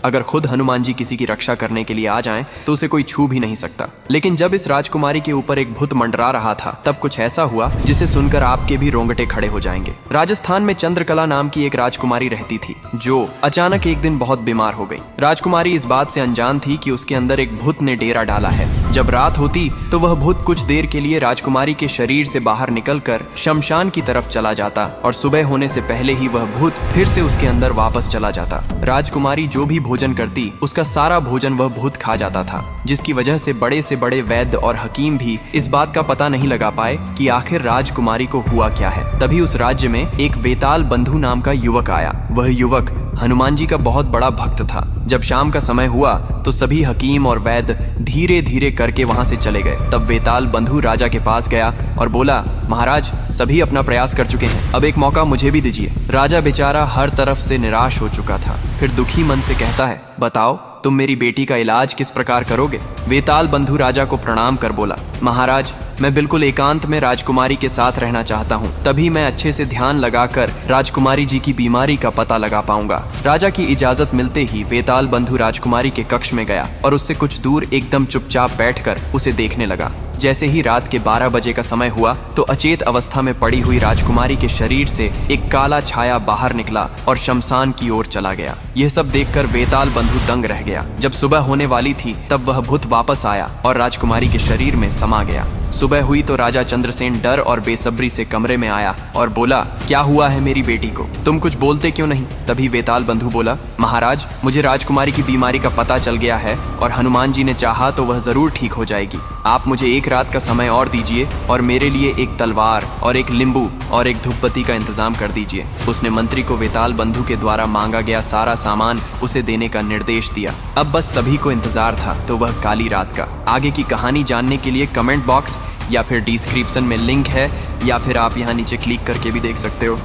अगर खुद हनुमान जी किसी की रक्षा करने के लिए आ जाएं तो उसे कोई छू भी नहीं सकता। लेकिन जब इस राजकुमारी के ऊपर एक भूत मंडरा रहा था तब कुछ ऐसा हुआ जिसे सुनकर आपके भी रोंगटे खड़े हो जाएंगे। राजस्थान में चंद्रकला नाम की एक राजकुमारी रहती थी जो अचानक एक दिन बहुत बीमार हो गई। राजकुमारी इस बात से अनजान थी कि उसके अंदर एक भूत ने डेरा डाला है। जब रात होती तो वह भूत कुछ देर के लिए राजकुमारी के शरीर से बाहर निकलकर शमशान की तरफ चला जाता और सुबह होने से पहले ही वह भूत फिर से उसके अंदर वापस चला जाता। राजकुमारी जो भी भोजन करती उसका सारा भोजन वह भूत खा जाता था, जिसकी वजह से बड़े वैद्य और हकीम भी इस बात का पता नहीं लगा पाए कि आखिर राजकुमारी को हुआ क्या है। तभी उस राज्य में एक वेताल बंधु नाम का युवक आया। वह युवक हनुमान जी का बहुत बड़ा भक्त था। जब शाम का समय हुआ तो सभी हकीम और वैद्य धीरे धीरे करके वहां से चले गए। तब वेताल बंधु राजा के पास गया और बोला, महाराज सभी अपना प्रयास कर चुके हैं, अब एक मौका मुझे भी दीजिए। राजा बेचारा हर तरफ से निराश हो चुका था। फिर दुखी मन से कहता है, बताओ तुम मेरी बेटी का इलाज किस प्रकार करोगे। वेताल बंधु राजा को प्रणाम कर बोला, महाराज मैं बिल्कुल एकांत में राजकुमारी के साथ रहना चाहता हूँ, तभी मैं अच्छे से ध्यान लगाकर राजकुमारी जी की बीमारी का पता लगा पाऊंगा। राजा की इजाजत मिलते ही वेताल बंधु राजकुमारी के कक्ष में गया और उससे कुछ दूर एकदम चुपचाप बैठकर उसे देखने लगा। जैसे ही रात के 12 बजे का समय हुआ तो अचेत अवस्था में पड़ी हुई राजकुमारी के शरीर से एक काला छाया बाहर निकला और शमशान की ओर चला गया। यह सब देखकर वेताल बंधु दंग रह गया। जब सुबह होने वाली थी तब वह भूत वापस आया और राजकुमारी के शरीर में समा गया। सुबह हुई तो राजा चंद्रसेन डर और बेसब्री से कमरे में आया और बोला, क्या हुआ है मेरी बेटी को, तुम कुछ बोलते क्यों नहीं। तभी वेताल बंधु बोला, महाराज मुझे राजकुमारी की बीमारी का पता चल गया है और हनुमान जी ने चाहा तो वह जरूर ठीक हो जाएगी। आप मुझे एक रात का समय और दीजिए और मेरे लिए एक तलवार और एक लींबू और एक धूपबत्ती का इंतजाम कर दीजिए। उसने मंत्री को वेताल बंधु के द्वारा मांगा गया सारा सामान उसे देने का निर्देश दिया। अब बस सभी को इंतजार था तो वह काली रात का। आगे की कहानी जानने के लिए कमेंट बॉक्स या फिर डिस्क्रिप्शन में लिंक है या फिर आप यहाँ नीचे क्लिक करके भी देख सकते हो।